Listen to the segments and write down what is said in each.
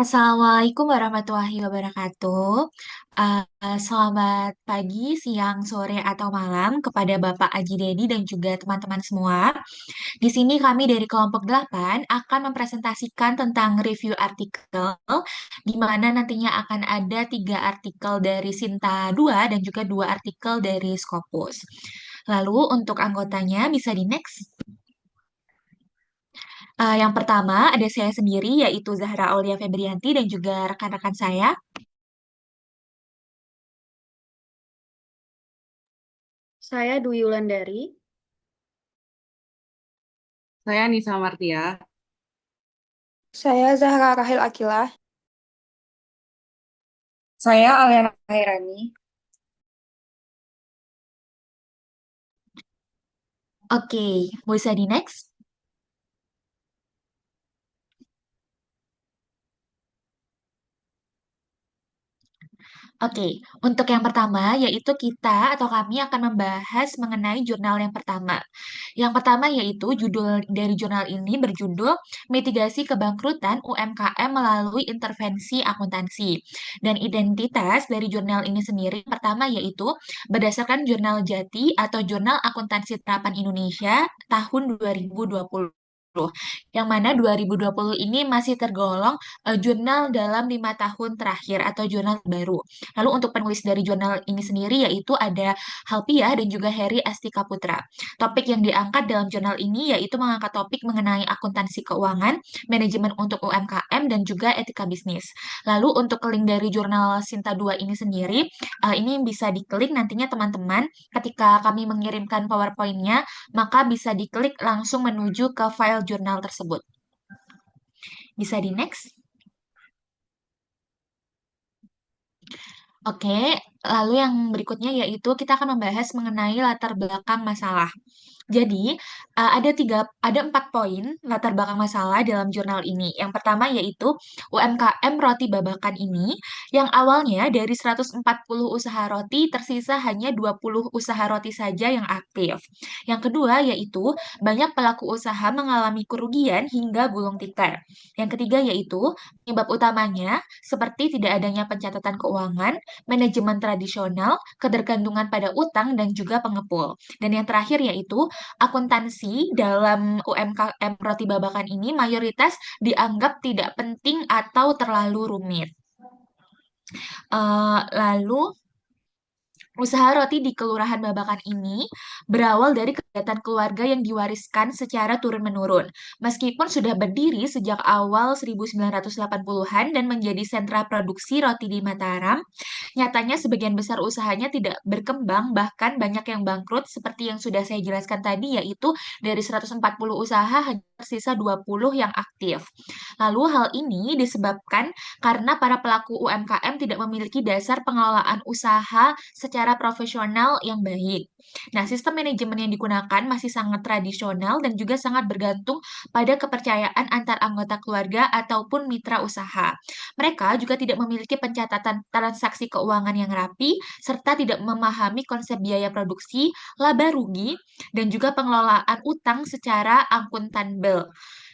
Assalamualaikum warahmatullahi wabarakatuh. Selamat pagi, siang, sore, atau malam kepada Bapak Aji Dedi dan juga teman-teman semua. Di sini kami dari kelompok 8 akan mempresentasikan tentang review artikel, di mana nantinya akan ada 3 artikel dari Sinta 2 dan juga 2 artikel dari Scopus. Lalu untuk anggotanya bisa di next. Yang pertama ada saya sendiri, yaitu Zahra Aulia Febrianti dan juga rekan-rekan saya. Saya Dwi Wulandari. Saya Nisa Martia. Saya Zahra Rahel Akilah. Saya Aliana Hairani. Oke, bisa di next. Oke, untuk yang pertama yaitu kita atau kami akan membahas mengenai jurnal yang pertama. Yang pertama yaitu judul dari jurnal ini berjudul Mitigasi Kebangkrutan UMKM Melalui Intervensi Akuntansi. Dan identitas dari jurnal ini sendiri pertama yaitu berdasarkan Jurnal Jati atau Jurnal Akuntansi Terapan Indonesia tahun 2020. Yang mana 2020 ini masih tergolong jurnal dalam 5 tahun terakhir atau jurnal baru. Lalu untuk penulis dari jurnal ini sendiri yaitu ada Halpiah dan juga Heri Astika Putra. Topik yang diangkat dalam jurnal ini yaitu mengangkat topik mengenai akuntansi keuangan, manajemen untuk UMKM, dan juga etika bisnis. Lalu untuk link dari jurnal Sinta 2 ini sendiri, ini bisa diklik nantinya teman-teman ketika kami mengirimkan PowerPoint-nya, maka bisa diklik langsung menuju ke file jurnal tersebut. Bisa di next. Oke, lalu yang berikutnya yaitu kita akan membahas mengenai latar belakang masalah. Jadi, ada 4 poin latar belakang masalah dalam jurnal ini. Yang pertama yaitu UMKM roti babakan ini, yang awalnya dari 140 usaha roti, tersisa hanya 20 usaha roti saja yang aktif. Yang kedua yaitu banyak pelaku usaha mengalami kerugian hingga gulung tikar. Yang ketiga yaitu penyebab utamanya seperti tidak adanya pencatatan keuangan, manajemen tradisional, ketergantungan pada utang, dan juga pengepul. Dan yang terakhir yaitu akuntansi dalam UMKM roti babakan ini mayoritas dianggap tidak penting atau terlalu rumit. Lalu usaha roti di Kelurahan Babakan ini berawal dari kegiatan keluarga yang diwariskan secara turun-menurun. Meskipun sudah berdiri sejak awal 1980-an dan menjadi sentra produksi roti di Mataram, nyatanya sebagian besar usahanya tidak berkembang, bahkan banyak yang bangkrut seperti yang sudah saya jelaskan tadi, yaitu dari 140 usaha hanya tersisa 20 yang aktif. Lalu hal ini disebabkan karena para pelaku UMKM tidak memiliki dasar pengelolaan usaha secara profesional yang baik. Nah, sistem manajemen yang digunakan masih sangat tradisional dan juga sangat bergantung pada kepercayaan antar anggota keluarga ataupun mitra usaha. Mereka juga tidak memiliki pencatatan transaksi keuangan yang rapi, serta tidak memahami konsep biaya produksi, laba rugi, dan juga pengelolaan utang secara akuntabel.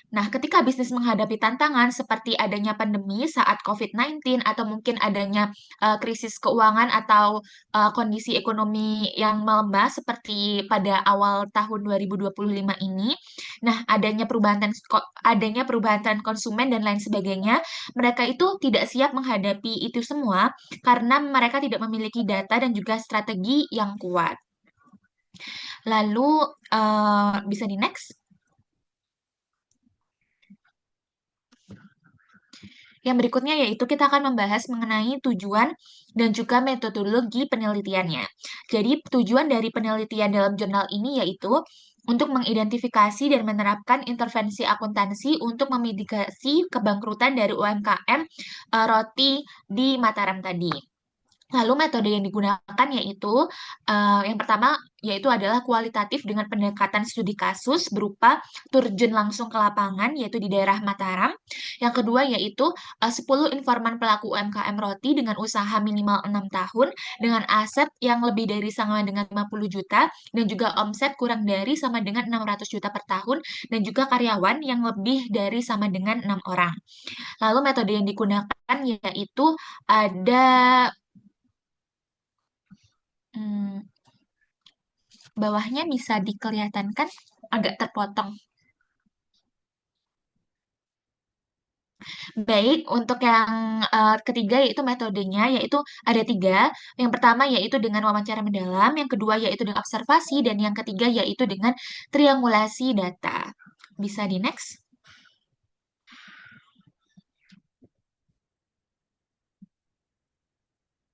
Nah, ketika bisnis menghadapi tantangan seperti adanya pandemi saat COVID-19 atau mungkin adanya krisis keuangan atau kondisi ekonomi yang melemah seperti pada awal tahun 2025 ini, nah adanya perubahan tren konsumen dan lain sebagainya, mereka itu tidak siap menghadapi itu semua karena mereka tidak memiliki data dan juga strategi yang kuat. Lalu bisa di next. Yang berikutnya yaitu kita akan membahas mengenai tujuan dan juga metodologi penelitiannya. Jadi tujuan dari penelitian dalam jurnal ini yaitu untuk mengidentifikasi dan menerapkan intervensi akuntansi untuk memitigasi kebangkrutan dari UMKM roti di Mataram tadi. Lalu metode yang digunakan yaitu yang pertama yaitu adalah kualitatif dengan pendekatan studi kasus berupa terjun langsung ke lapangan yaitu di daerah Mataram. Yang kedua yaitu 10 informan pelaku UMKM roti dengan usaha minimal 6 tahun dengan aset yang lebih dari sama dengan 50 juta dan juga omset kurang dari sama dengan 600 juta per tahun dan juga karyawan yang lebih dari sama dengan 6 orang. Lalu metode yang digunakan yaitu ada hmm, bawahnya bisa dikelihatan kan agak terpotong. Baik, untuk yang ketiga yaitu metodenya, yaitu ada tiga. Yang pertama yaitu dengan wawancara mendalam, yang kedua yaitu dengan observasi, dan yang ketiga yaitu dengan triangulasi data. Bisa di next.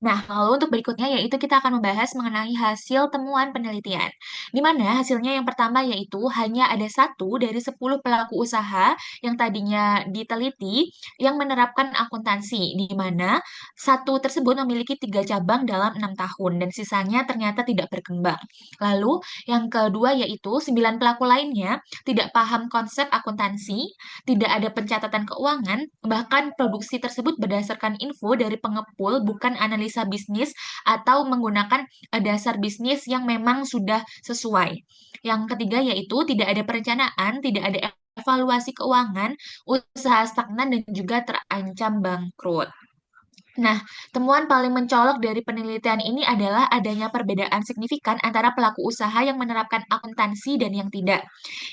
Nah, lalu untuk berikutnya yaitu kita akan membahas mengenai hasil temuan penelitian. Di mana hasilnya yang pertama yaitu hanya ada 1 dari 10 pelaku usaha yang tadinya diteliti yang menerapkan akuntansi, di mana satu tersebut memiliki 3 cabang dalam 6 tahun dan sisanya ternyata tidak berkembang. Lalu yang kedua yaitu 9 pelaku lainnya tidak paham konsep akuntansi, tidak ada pencatatan keuangan, bahkan produksi tersebut berdasarkan info dari pengepul, bukan analisa bisnis atau menggunakan dasar bisnis yang memang sudah sesuai. Yang ketiga yaitu tidak ada perencanaan, tidak ada evaluasi keuangan, usaha stagnan dan juga terancam bangkrut. Nah, temuan paling mencolok dari penelitian ini adalah adanya perbedaan signifikan antara pelaku usaha yang menerapkan akuntansi dan yang tidak.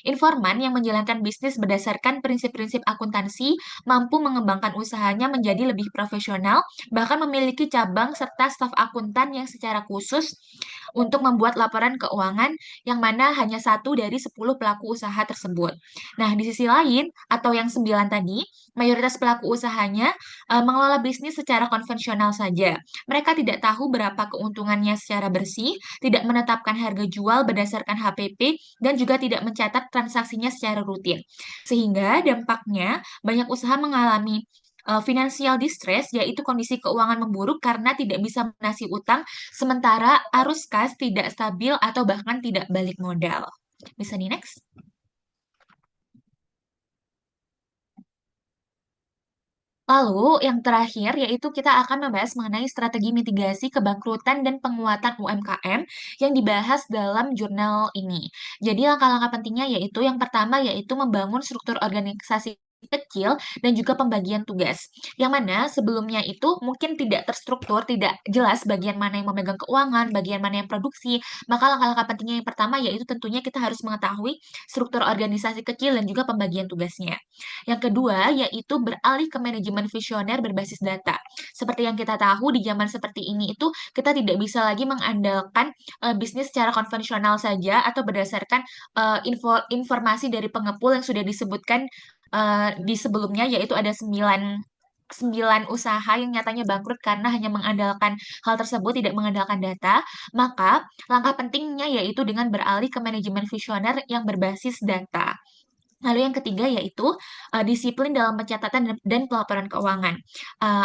Informan yang menjalankan bisnis berdasarkan prinsip-prinsip akuntansi mampu mengembangkan usahanya menjadi lebih profesional, bahkan memiliki cabang serta staf akuntan yang secara khusus untuk membuat laporan keuangan yang mana hanya 1 dari 10 pelaku usaha tersebut. Nah, di sisi lain, atau yang 9 tadi, mayoritas pelaku usahanya mengelola bisnis secara konvensional saja. Mereka tidak tahu berapa keuntungannya secara bersih, tidak menetapkan harga jual berdasarkan HPP, dan juga tidak mencatat transaksinya secara rutin. Sehingga dampaknya banyak usaha mengalami financial distress, yaitu kondisi keuangan memburuk karena tidak bisa melunasi utang, sementara arus kas tidak stabil atau bahkan tidak balik modal. Bisa di next? Lalu, yang terakhir yaitu kita akan membahas mengenai strategi mitigasi kebangkrutan dan penguatan UMKM yang dibahas dalam jurnal ini. Jadi, langkah-langkah pentingnya yaitu yang pertama yaitu membangun struktur organisasi kecil dan juga pembagian tugas. Yang mana sebelumnya itu mungkin tidak terstruktur, tidak jelas bagian mana yang memegang keuangan, bagian mana yang produksi. Maka langkah-langkah pentingnya yang pertama yaitu tentunya kita harus mengetahui struktur organisasi kecil dan juga pembagian tugasnya. Yang kedua, yaitu beralih ke manajemen visioner berbasis data. Seperti yang kita tahu di zaman seperti ini itu kita tidak bisa lagi mengandalkan bisnis secara konvensional saja atau berdasarkan informasi dari pengepul yang sudah disebutkan di sebelumnya yaitu ada 9 usaha yang nyatanya bangkrut karena hanya mengandalkan hal tersebut, tidak mengandalkan data, maka langkah pentingnya yaitu dengan beralih ke manajemen visioner yang berbasis data. Lalu yang ketiga yaitu disiplin dalam pencatatan dan pelaporan keuangan.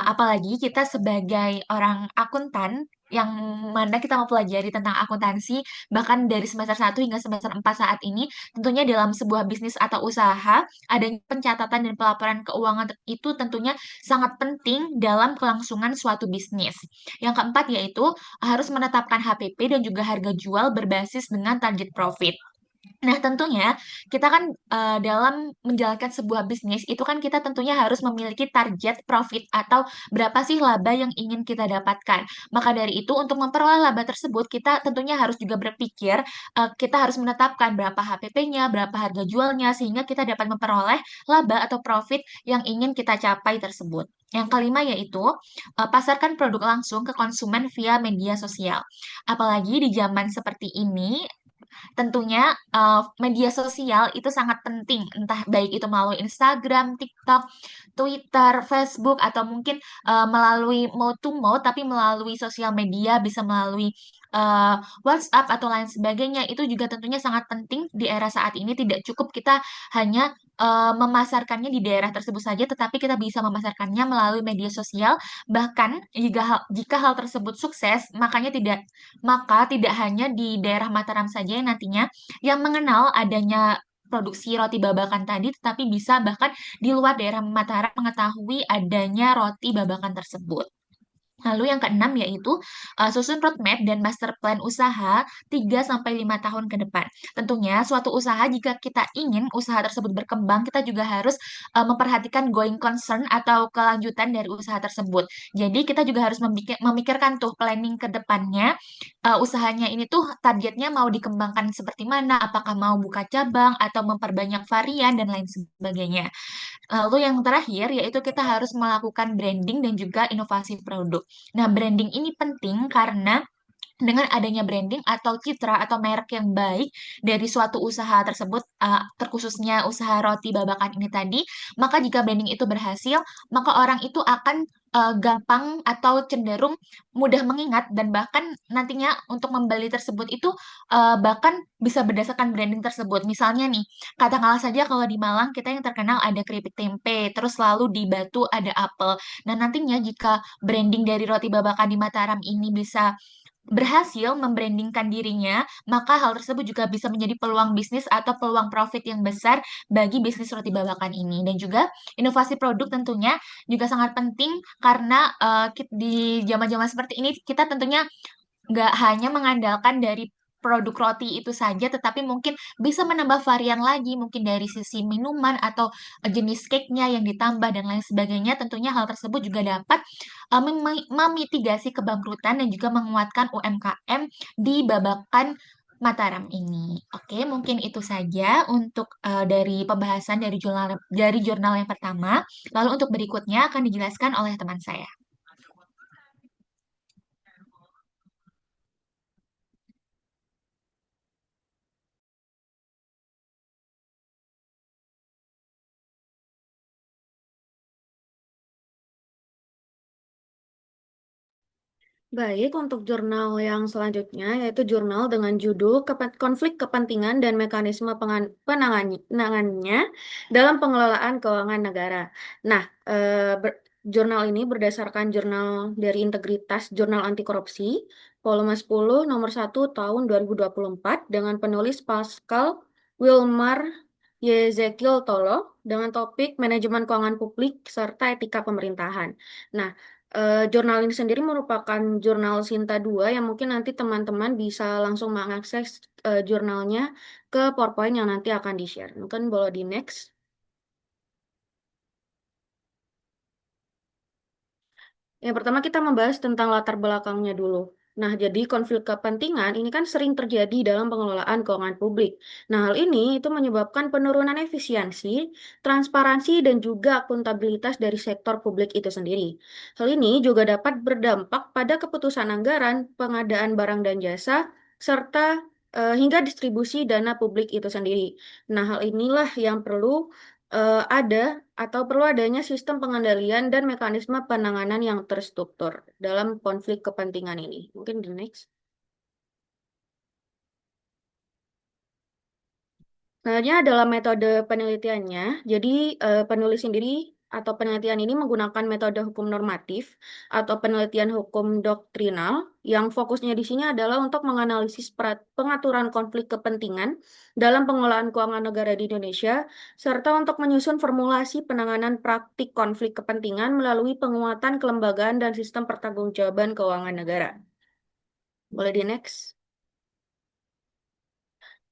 Apalagi kita sebagai orang akuntan yang mana kita mau pelajari tentang akuntansi bahkan dari semester 1 hingga semester 4 saat ini, tentunya dalam sebuah bisnis atau usaha adanya pencatatan dan pelaporan keuangan itu tentunya sangat penting dalam kelangsungan suatu bisnis. Yang keempat yaitu harus menetapkan HPP dan juga harga jual berbasis dengan target profit. Nah, tentunya kita kan dalam menjalankan sebuah bisnis itu kan kita tentunya harus memiliki target profit atau berapa sih laba yang ingin kita dapatkan. Maka dari itu untuk memperoleh laba tersebut kita tentunya harus juga berpikir kita harus menetapkan berapa HPP-nya, berapa harga jualnya sehingga kita dapat memperoleh laba atau profit yang ingin kita capai tersebut. Yang kelima yaitu pasarkan produk langsung ke konsumen via media sosial. Apalagi di zaman seperti ini tentunya media sosial itu sangat penting, entah baik itu melalui Instagram, TikTok, Twitter, Facebook, atau mungkin melalui mouth to mouth, tapi melalui sosial media, bisa melalui eh, WhatsApp atau lain sebagainya. Itu juga tentunya sangat penting di era saat ini. Tidak cukup kita hanya memasarkannya di daerah tersebut saja, tetapi kita bisa memasarkannya melalui media sosial. Bahkan jika hal tersebut sukses, maka tidak hanya di daerah Mataram saja yang nantinya yang mengenal adanya produksi roti babakan tadi, tetapi bisa bahkan di luar daerah Mataram mengetahui adanya roti babakan tersebut. Lalu yang keenam yaitu susun roadmap dan master plan usaha 3 sampai 5 tahun ke depan. Tentunya suatu usaha jika kita ingin usaha tersebut berkembang, kita juga harus memperhatikan going concern atau kelanjutan dari usaha tersebut. Jadi kita juga harus memikirkan tuh planning ke depannya, usahanya ini tuh targetnya mau dikembangkan seperti mana, apakah mau buka cabang atau memperbanyak varian dan lain sebagainya. Lalu yang terakhir yaitu kita harus melakukan branding dan juga inovasi produk. Nah, branding ini penting karena dengan adanya branding atau citra atau merek yang baik dari suatu usaha tersebut, terkhususnya usaha roti babakan ini tadi, maka jika branding itu berhasil, maka orang itu akan gampang atau cenderung mudah mengingat dan bahkan nantinya untuk membeli tersebut itu bahkan bisa berdasarkan branding tersebut. Misalnya nih, katakanlah saja kalau di Malang kita yang terkenal ada keripik tempe, terus lalu di Batu ada apel. Nah, nantinya jika branding dari roti babakan di Mataram ini bisa berhasil membrandingkan dirinya, maka hal tersebut juga bisa menjadi peluang bisnis atau peluang profit yang besar bagi bisnis roti babakan ini. Dan juga inovasi produk tentunya juga sangat penting karena di zaman-zaman seperti ini kita tentunya nggak hanya mengandalkan dari produk roti itu saja, tetapi mungkin bisa menambah varian lagi, mungkin dari sisi minuman atau jenis cake-nya yang ditambah dan lain sebagainya. Tentunya hal tersebut juga dapat memitigasi kebangkrutan dan juga menguatkan UMKM di Babakan Mataram ini. Oke, mungkin itu saja untuk dari pembahasan dari jurnal yang pertama. Lalu untuk berikutnya akan dijelaskan oleh teman saya. Baik, untuk jurnal yang selanjutnya yaitu jurnal dengan judul Konflik Kepentingan dan Mekanisme Penanganannya dalam Pengelolaan Keuangan Negara. Nah, jurnal ini berdasarkan jurnal dari Integritas Jurnal Anti Korupsi, volume 10 nomor 1 tahun 2024 dengan penulis Pascal Wilmar Yezekiel Tolo dengan topik Manajemen Keuangan Publik serta Etika Pemerintahan. Nah, jurnal ini sendiri merupakan jurnal Sinta 2 yang mungkin nanti teman-teman bisa langsung mengakses jurnalnya ke PowerPoint yang nanti akan di-share. Mungkin boleh di next. Yang pertama kita membahas tentang latar belakangnya dulu. Nah, jadi konflik kepentingan ini kan sering terjadi dalam pengelolaan keuangan publik. Nah, hal ini itu menyebabkan penurunan efisiensi, transparansi, dan juga akuntabilitas dari sektor publik itu sendiri. Hal ini juga dapat berdampak pada keputusan anggaran, pengadaan barang dan jasa, serta hingga distribusi dana publik itu sendiri. Nah, hal inilah yang perlu ada atau perlu adanya sistem pengendalian dan mekanisme penanganan yang terstruktur dalam konflik kepentingan ini. Mungkin the next. Selanjutnya adalah metode penelitiannya. Jadi penulis sendiri atau penelitian ini menggunakan metode hukum normatif atau penelitian hukum doktrinal yang fokusnya di sini adalah untuk menganalisis pengaturan konflik kepentingan dalam pengelolaan keuangan negara di Indonesia serta untuk menyusun formulasi penanganan praktik konflik kepentingan melalui penguatan kelembagaan dan sistem pertanggungjawaban keuangan negara. Boleh di next.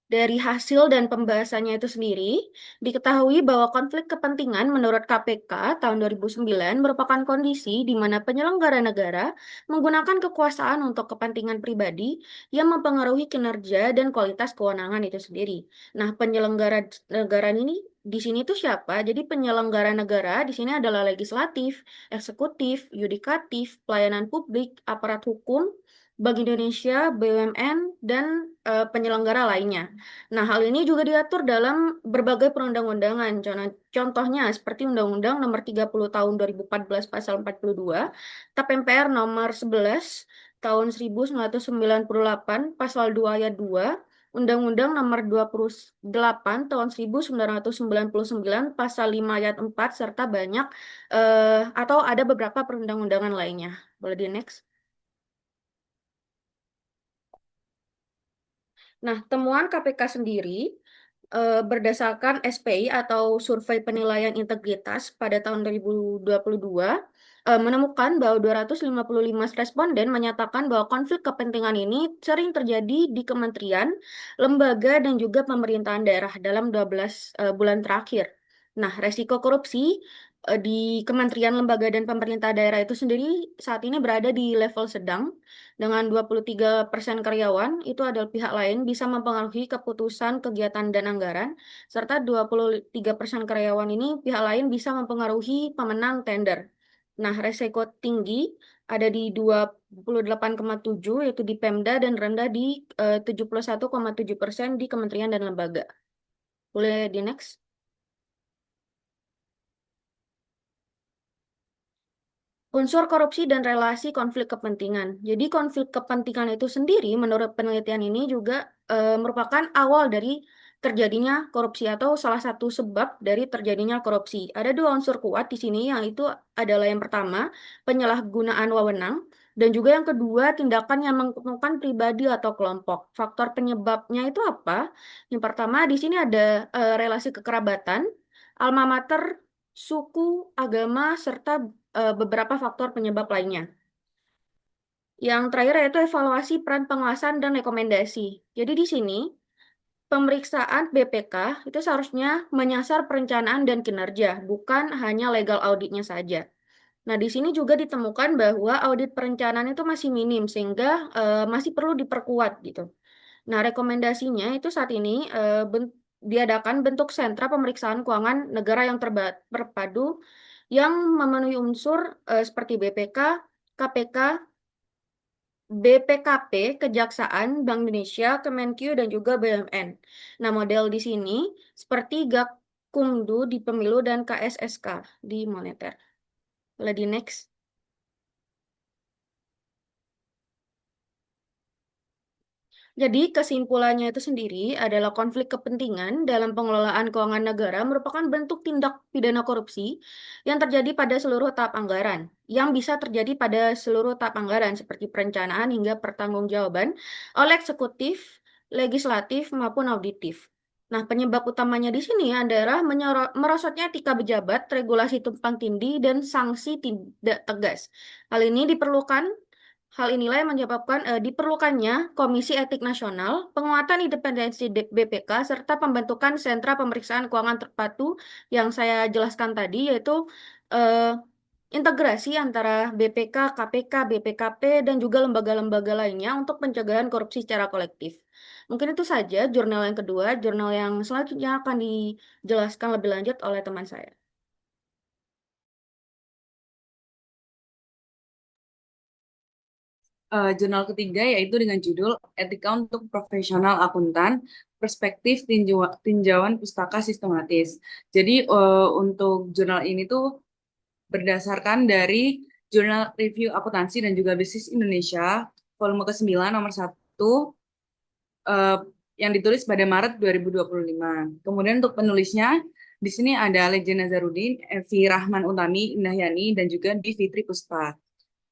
Dari hasil dan pembahasannya itu sendiri, diketahui bahwa konflik kepentingan menurut KPK tahun 2009 merupakan kondisi di mana penyelenggara negara menggunakan kekuasaan untuk kepentingan pribadi yang mempengaruhi kinerja dan kualitas kewenangan itu sendiri. Nah, penyelenggara negara ini di sini tuh siapa? Jadi penyelenggara negara di sini adalah legislatif, eksekutif, yudikatif, pelayanan publik, aparat hukum, Bank Indonesia, BUMN, dan penyelenggara lainnya. Nah, hal ini juga diatur dalam berbagai perundang-undangan. Contohnya seperti Undang-Undang Nomor 30 Tahun 2014 Pasal 42, TAP MPR Nomor 11 tahun 1998 pasal 2 ayat 2, Undang-Undang Nomor 28 tahun 1999 pasal 5 ayat 4 serta banyak atau ada beberapa perundang-undangan lainnya. Boleh di next. Nah, temuan KPK sendiri berdasarkan SPI atau Survei Penilaian Integritas pada tahun 2022 menemukan bahwa 255 responden menyatakan bahwa konflik kepentingan ini sering terjadi di kementerian, lembaga, dan juga pemerintahan daerah dalam 12 bulan terakhir. Nah, resiko korupsi di kementerian, lembaga, dan pemerintah daerah itu sendiri saat ini berada di level sedang dengan 23% karyawan itu adalah pihak lain bisa mempengaruhi keputusan kegiatan dan anggaran, serta 23% karyawan ini pihak lain bisa mempengaruhi pemenang tender. Nah, resiko tinggi ada di 28,7 yaitu di Pemda dan rendah di 71,7% di kementerian dan lembaga. Boleh di next? Unsur korupsi dan relasi konflik kepentingan. Jadi konflik kepentingan itu sendiri menurut penelitian ini juga merupakan awal dari terjadinya korupsi atau salah satu sebab dari terjadinya korupsi. Ada dua unsur kuat di sini, yang itu adalah yang pertama, penyalahgunaan wewenang, dan juga yang kedua, tindakan yang menguntungkan pribadi atau kelompok. Faktor penyebabnya itu apa? Yang pertama, di sini ada relasi kekerabatan, alma mater, suku, agama, serta beberapa faktor penyebab lainnya. Yang terakhir yaitu evaluasi peran pengawasan dan rekomendasi. Jadi di sini pemeriksaan BPK itu seharusnya menyasar perencanaan dan kinerja, bukan hanya legal auditnya saja. Nah, di sini juga ditemukan bahwa audit perencanaan itu masih minim sehingga masih perlu diperkuat gitu. Nah, rekomendasinya itu saat ini diadakan bentuk sentra pemeriksaan keuangan negara yang terpadu yang memenuhi unsur seperti BPK, KPK, BPKP, Kejaksaan, Bank Indonesia, Kemenq, dan juga BUMN. Nah, model di sini seperti Gakumdu di pemilu dan KSSK di moneter. Boleh di next. Jadi kesimpulannya itu sendiri adalah konflik kepentingan dalam pengelolaan keuangan negara merupakan bentuk tindak pidana korupsi yang terjadi pada seluruh tahap anggaran, yang bisa terjadi pada seluruh tahap anggaran seperti perencanaan hingga pertanggungjawaban oleh eksekutif, legislatif maupun auditif. Nah, penyebab utamanya di sini adalah merosotnya etika pejabat, regulasi tumpang tindih, dan sanksi tidak tegas. Hal inilah yang menyebabkan diperlukannya Komisi Etik Nasional, penguatan independensi BPK, serta pembentukan sentra pemeriksaan keuangan terpadu yang saya jelaskan tadi, yaitu eh, integrasi antara BPK, KPK, BPKP, dan juga lembaga-lembaga lainnya untuk pencegahan korupsi secara kolektif. Mungkin itu saja jurnal yang kedua. Jurnal yang selanjutnya akan dijelaskan lebih lanjut oleh teman saya. Jurnal ketiga yaitu dengan judul Etika untuk Profesional Akuntan, Perspektif Tinjauan Pustaka Sistematis. Jadi untuk jurnal ini tuh berdasarkan dari Jurnal Review Akuntansi dan juga Bisnis Indonesia, volume ke-9 nomor 1, eh, yang ditulis pada Maret 2025. Kemudian untuk penulisnya, di sini ada Legend Nazarudin, Evi Rahman Utami, Indah Yani, dan juga Di Fitri Puspa.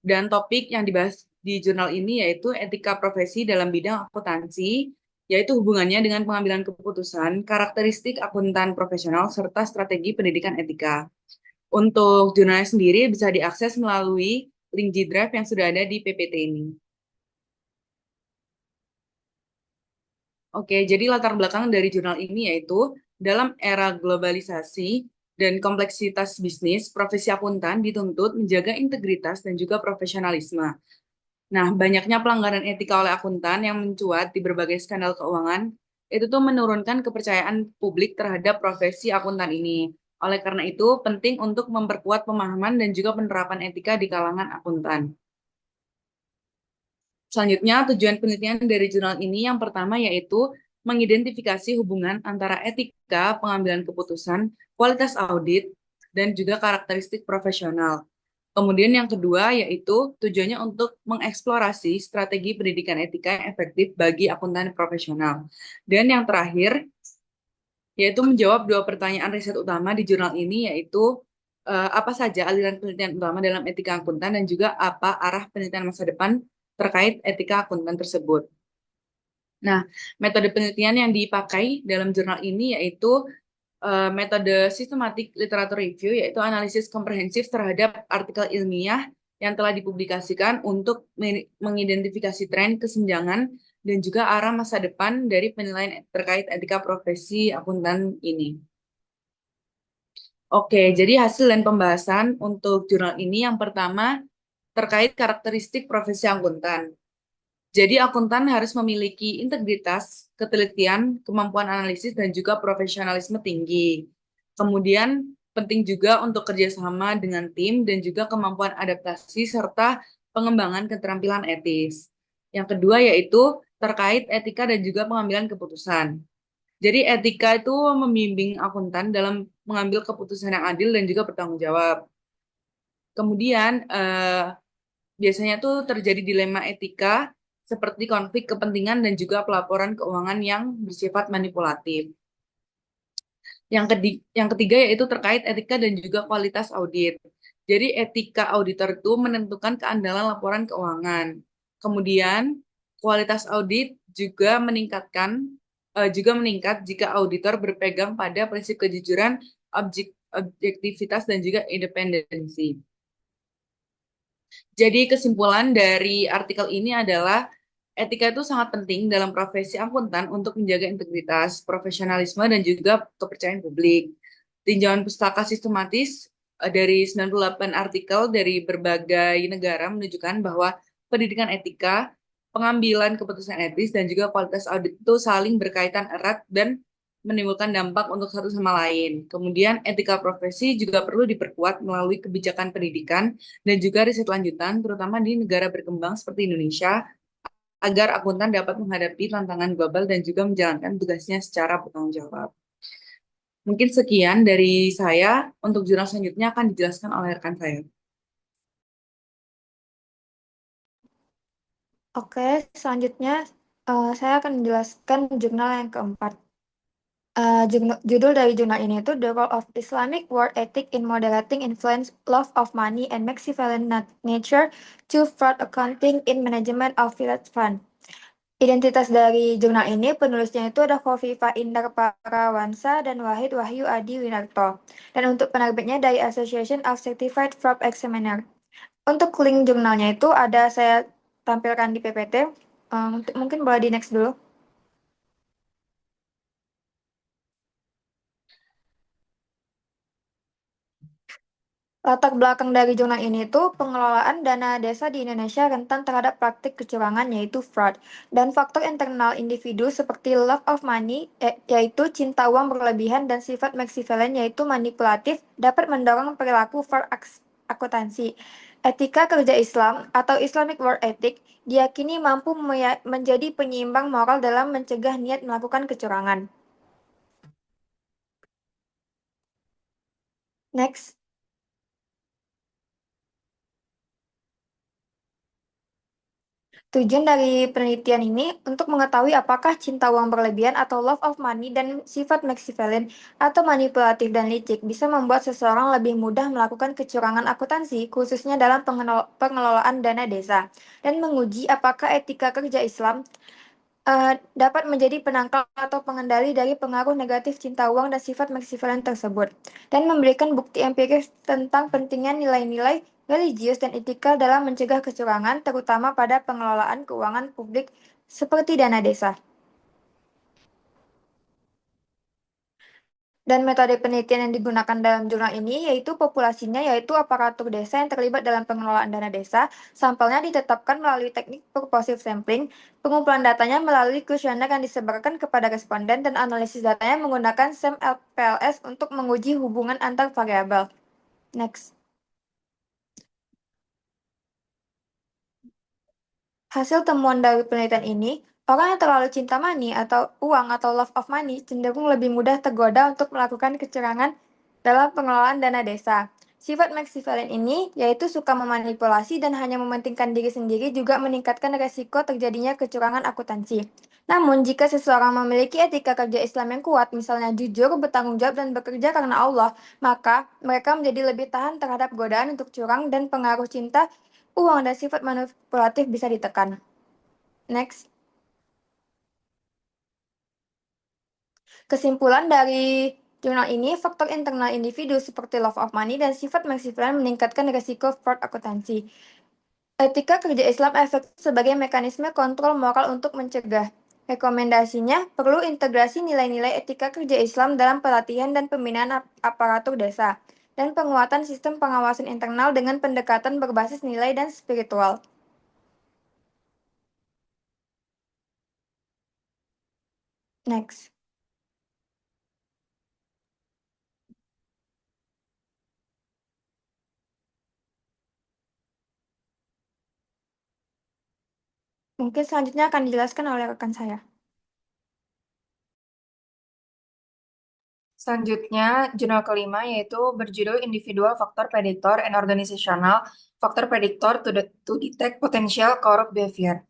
Dan topik yang dibahas di jurnal ini yaitu etika profesi dalam bidang akuntansi, yaitu hubungannya dengan pengambilan keputusan, karakteristik akuntan profesional, serta strategi pendidikan etika. Untuk jurnalnya sendiri bisa diakses melalui link G Drive yang sudah ada di PPT ini. Oke, jadi latar belakang dari jurnal ini yaitu dalam era globalisasi dan kompleksitas bisnis, profesi akuntan dituntut menjaga integritas dan juga profesionalisme. Nah, banyaknya pelanggaran etika oleh akuntan yang mencuat di berbagai skandal keuangan itu tuh menurunkan kepercayaan publik terhadap profesi akuntan ini. Oleh karena itu, penting untuk memperkuat pemahaman dan juga penerapan etika di kalangan akuntan. Selanjutnya, tujuan penelitian dari jurnal ini yang pertama yaitu mengidentifikasi hubungan antara etika, pengambilan keputusan, kualitas audit, dan juga karakteristik profesional. Kemudian yang kedua yaitu tujuannya untuk mengeksplorasi strategi pendidikan etika yang efektif bagi akuntan profesional. Dan yang terakhir yaitu menjawab dua pertanyaan riset utama di jurnal ini yaitu apa saja aliran penelitian utama dalam etika akuntan dan juga apa arah penelitian masa depan terkait etika akuntan tersebut. Nah, metode penelitian yang dipakai dalam jurnal ini yaitu metode systematic literature review, yaitu analisis komprehensif terhadap artikel ilmiah yang telah dipublikasikan untuk mengidentifikasi tren kesenjangan dan juga arah masa depan dari penilaian terkait etika profesi akuntan ini. Oke, jadi hasil dan pembahasan untuk jurnal ini yang pertama terkait karakteristik profesi akuntan. Jadi akuntan harus memiliki integritas, ketelitian, kemampuan analisis, dan juga profesionalisme tinggi. Kemudian penting juga untuk kerjasama dengan tim dan juga kemampuan adaptasi serta pengembangan keterampilan etis. Yang kedua yaitu terkait etika dan juga pengambilan keputusan. Jadi etika itu membimbing akuntan dalam mengambil keputusan yang adil dan juga bertanggung jawab. Kemudian biasanya tuh terjadi dilema etika seperti konflik kepentingan dan juga pelaporan keuangan yang bersifat manipulatif. Yang ketiga yaitu terkait etika dan juga kualitas audit. Jadi etika auditor itu menentukan keandalan laporan keuangan. Kemudian kualitas audit juga meningkat jika auditor berpegang pada prinsip kejujuran, objektivitas dan juga independensi. Jadi kesimpulan dari artikel ini adalah etika itu sangat penting dalam profesi akuntan untuk menjaga integritas, profesionalisme, dan juga kepercayaan publik. Tinjauan pustaka sistematis dari 98 artikel dari berbagai negara menunjukkan bahwa pendidikan etika, pengambilan keputusan etis, dan juga kualitas audit itu saling berkaitan erat dan menimbulkan dampak untuk satu sama lain. Kemudian etika profesi juga perlu diperkuat melalui kebijakan pendidikan dan juga riset lanjutan, terutama di negara berkembang seperti Indonesia, agar akuntan dapat menghadapi tantangan global dan juga menjalankan tugasnya secara bertanggung jawab. Mungkin sekian dari saya. Untuk jurnal selanjutnya akan dijelaskan oleh rekan saya. Oke, selanjutnya saya akan menjelaskan jurnal yang keempat. Judul dari jurnal ini itu The Role of Islamic World Ethic in Moderating Influence, Love of Money, and Maxivalent Nature to Fraud Accounting in Management of Village Fund. Identitas dari jurnal ini, penulisnya itu ada Khofifa Indar Parawansa dan Wahid Wahyu Adi Winarto. Dan untuk penerbitnya dari Association of Certified Fraud Examiner. Untuk link jurnalnya itu ada saya tampilkan di PPT. Mungkin boleh di next dulu. Latar belakang dari jurnal ini itu pengelolaan dana desa di Indonesia rentan terhadap praktik kecurangan yaitu fraud dan faktor internal individu seperti love of money yaitu cinta uang berlebihan dan sifat maxivalent yaitu manipulatif dapat mendorong perilaku fraud akuntansi. Etika kerja Islam atau Islamic Work Ethic diyakini mampu menjadi penyeimbang moral dalam mencegah niat melakukan kecurangan. Next. Tujuan dari penelitian ini untuk mengetahui apakah cinta uang berlebihan atau love of money dan sifat maxivalent atau manipulatif dan licik bisa membuat seseorang lebih mudah melakukan kecurangan akuntansi, khususnya dalam pengelolaan dana desa, dan menguji apakah etika kerja Islam dapat menjadi penangkal atau pengendali dari pengaruh negatif cinta uang dan sifat maxivalent tersebut, dan memberikan bukti empiris tentang pentingnya nilai-nilai religius dan etika dalam mencegah kecurangan, terutama pada pengelolaan keuangan publik seperti dana desa. Dan metode penelitian yang digunakan dalam jurnal ini yaitu populasinya yaitu aparatur desa yang terlibat dalam pengelolaan dana desa, sampelnya ditetapkan melalui teknik purposive sampling, pengumpulan datanya melalui kuesioner yang disebarkan kepada responden, dan analisis datanya menggunakan SEM-LPLS untuk menguji hubungan antar variabel. Next. Hasil temuan dari penelitian ini, orang yang terlalu cinta money atau uang atau love of money cenderung lebih mudah tergoda untuk melakukan kecurangan dalam pengelolaan dana desa. Sifat Machiavellian ini yaitu suka memanipulasi dan hanya mementingkan diri sendiri juga meningkatkan resiko terjadinya kecurangan akuntansi. Namun, jika seseorang memiliki etika kerja Islam yang kuat, misalnya jujur, bertanggung jawab, dan bekerja karena Allah, maka mereka menjadi lebih tahan terhadap godaan untuk curang dan pengaruh cinta, uang, dan sifat manipulatif bisa ditekan. Next. Kesimpulan dari jurnal ini, faktor internal individu seperti love of money dan sifat Machiavellian meningkatkan risiko fraud akuntansi. Etika kerja Islam efektif sebagai mekanisme kontrol moral untuk mencegah. Rekomendasinya, perlu integrasi nilai-nilai etika kerja Islam dalam pelatihan dan pembinaan aparatur desa, dan penguatan sistem pengawasan internal dengan pendekatan berbasis nilai dan spiritual. Next. Mungkin selanjutnya akan dijelaskan oleh rekan saya. Selanjutnya, jurnal kelima yaitu berjudul Individual Factor Predictor and Organizational Factor Predictor to Detect Potential Corrupt Behavior.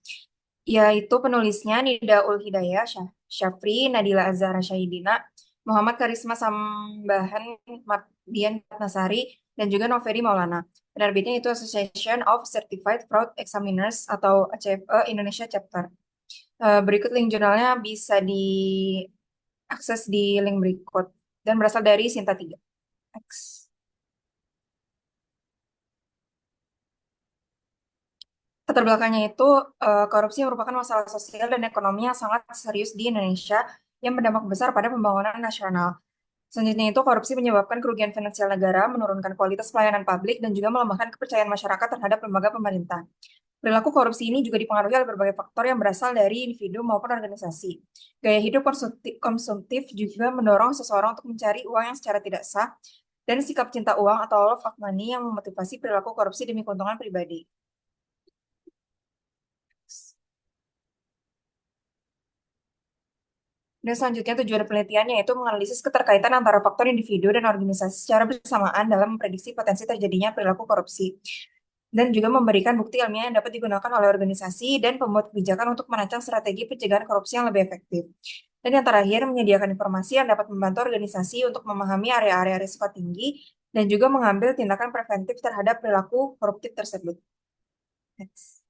Yaitu penulisnya Nida Ul Hidayah Syafri, Nadila Azhara Syahidina, Muhammad Karisma Sambahan, Mardian Nasari, dan juga Noveri Maulana. Penerbitnya itu Association of Certified Fraud Examiners atau ACFE Indonesia Chapter. Berikut link jurnalnya bisa diakses di link berikut dan berasal dari Sinta 3. X. Latar belakangnya itu korupsi merupakan masalah sosial dan ekonomi yang sangat serius di Indonesia yang berdampak besar pada pembangunan nasional. Selanjutnya itu korupsi menyebabkan kerugian finansial negara, menurunkan kualitas pelayanan publik, dan juga melemahkan kepercayaan masyarakat terhadap lembaga pemerintah. Perilaku korupsi ini juga dipengaruhi oleh berbagai faktor yang berasal dari individu maupun organisasi. Gaya hidup konsumtif juga mendorong seseorang untuk mencari uang yang secara tidak sah, dan sikap cinta uang atau love of money yang memotivasi perilaku korupsi demi keuntungan pribadi. Dan selanjutnya tujuan penelitiannya yaitu menganalisis keterkaitan antara faktor individu dan organisasi secara bersamaan dalam memprediksi potensi terjadinya perilaku korupsi. Dan juga memberikan bukti ilmiah yang dapat digunakan oleh organisasi dan pembuat kebijakan untuk merancang strategi pencegahan korupsi yang lebih efektif. Dan yang terakhir, menyediakan informasi yang dapat membantu organisasi untuk memahami area-area risiko tinggi dan juga mengambil tindakan preventif terhadap perilaku koruptif tersebut. Next.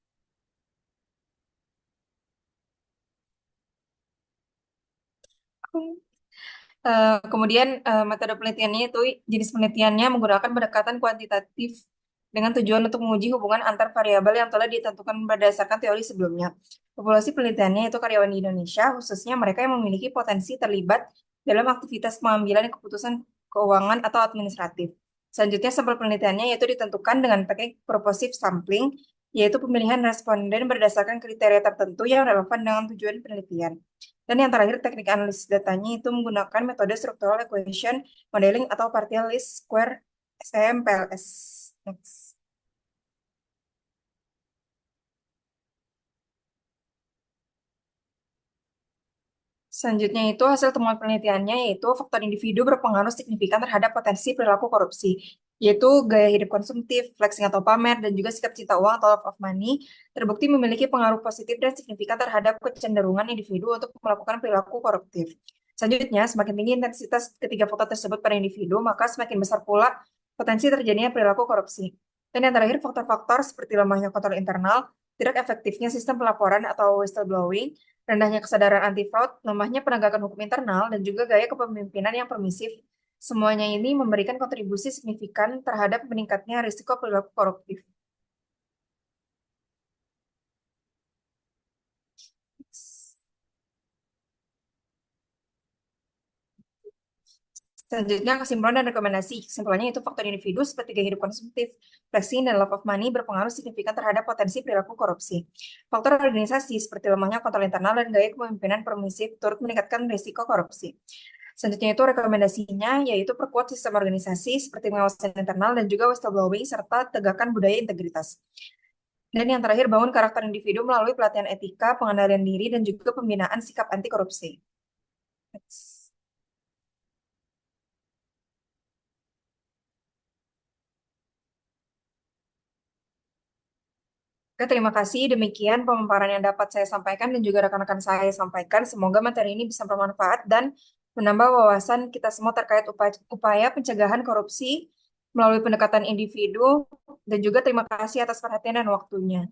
Kemudian metode penelitiannya itu jenis penelitiannya menggunakan pendekatan kuantitatif dengan tujuan untuk menguji hubungan antar variabel yang telah ditentukan berdasarkan teori sebelumnya. Populasi penelitiannya itu karyawan di Indonesia, khususnya mereka yang memiliki potensi terlibat dalam aktivitas pengambilan keputusan keuangan atau administratif. Selanjutnya, sampel penelitiannya yaitu ditentukan dengan pakai purposive sampling, yaitu pemilihan responden berdasarkan kriteria tertentu yang relevan dengan tujuan penelitian. Dan yang terakhir, teknik analisis datanya itu menggunakan metode structural equation modeling atau partial least square SEM-PLS. Next. Selanjutnya itu hasil temuan penelitiannya yaitu faktor individu berpengaruh signifikan terhadap potensi perilaku korupsi, yaitu gaya hidup konsumtif, flexing atau pamer, dan juga sikap cinta uang atau love of money, terbukti memiliki pengaruh positif dan signifikan terhadap kecenderungan individu untuk melakukan perilaku koruptif. Selanjutnya, semakin tinggi intensitas ketiga faktor tersebut pada individu, maka semakin besar pula potensi terjadinya perilaku korupsi. Dan yang terakhir, faktor-faktor seperti lemahnya kontrol internal, tidak efektifnya sistem pelaporan atau whistleblowing, rendahnya kesadaran anti-fraud, lemahnya penegakan hukum internal, dan juga gaya kepemimpinan yang permisif. Semuanya ini memberikan kontribusi signifikan terhadap meningkatnya risiko perilaku koruptif. Selanjutnya, kesimpulan dan rekomendasi. Kesimpulannya itu faktor individu seperti gaya hidup konsumtif, flexing, dan love of money berpengaruh signifikan terhadap potensi perilaku korupsi. Faktor organisasi seperti lemahnya kontrol internal dan gaya kepemimpinan permisif turut meningkatkan risiko korupsi. Selanjutnya itu rekomendasinya yaitu perkuat sistem organisasi seperti pengawasan internal dan juga whistleblowing serta tegakkan budaya integritas. Dan yang terakhir, bangun karakter individu melalui pelatihan etika, pengendalian diri, dan juga pembinaan sikap anti korupsi. Next. Oke, terima kasih. Demikian pemaparan yang dapat saya sampaikan dan juga rekan-rekan saya sampaikan. Semoga materi ini bisa bermanfaat dan menambah wawasan kita semua terkait upaya pencegahan korupsi melalui pendekatan individu. Dan juga terima kasih atas perhatian dan waktunya.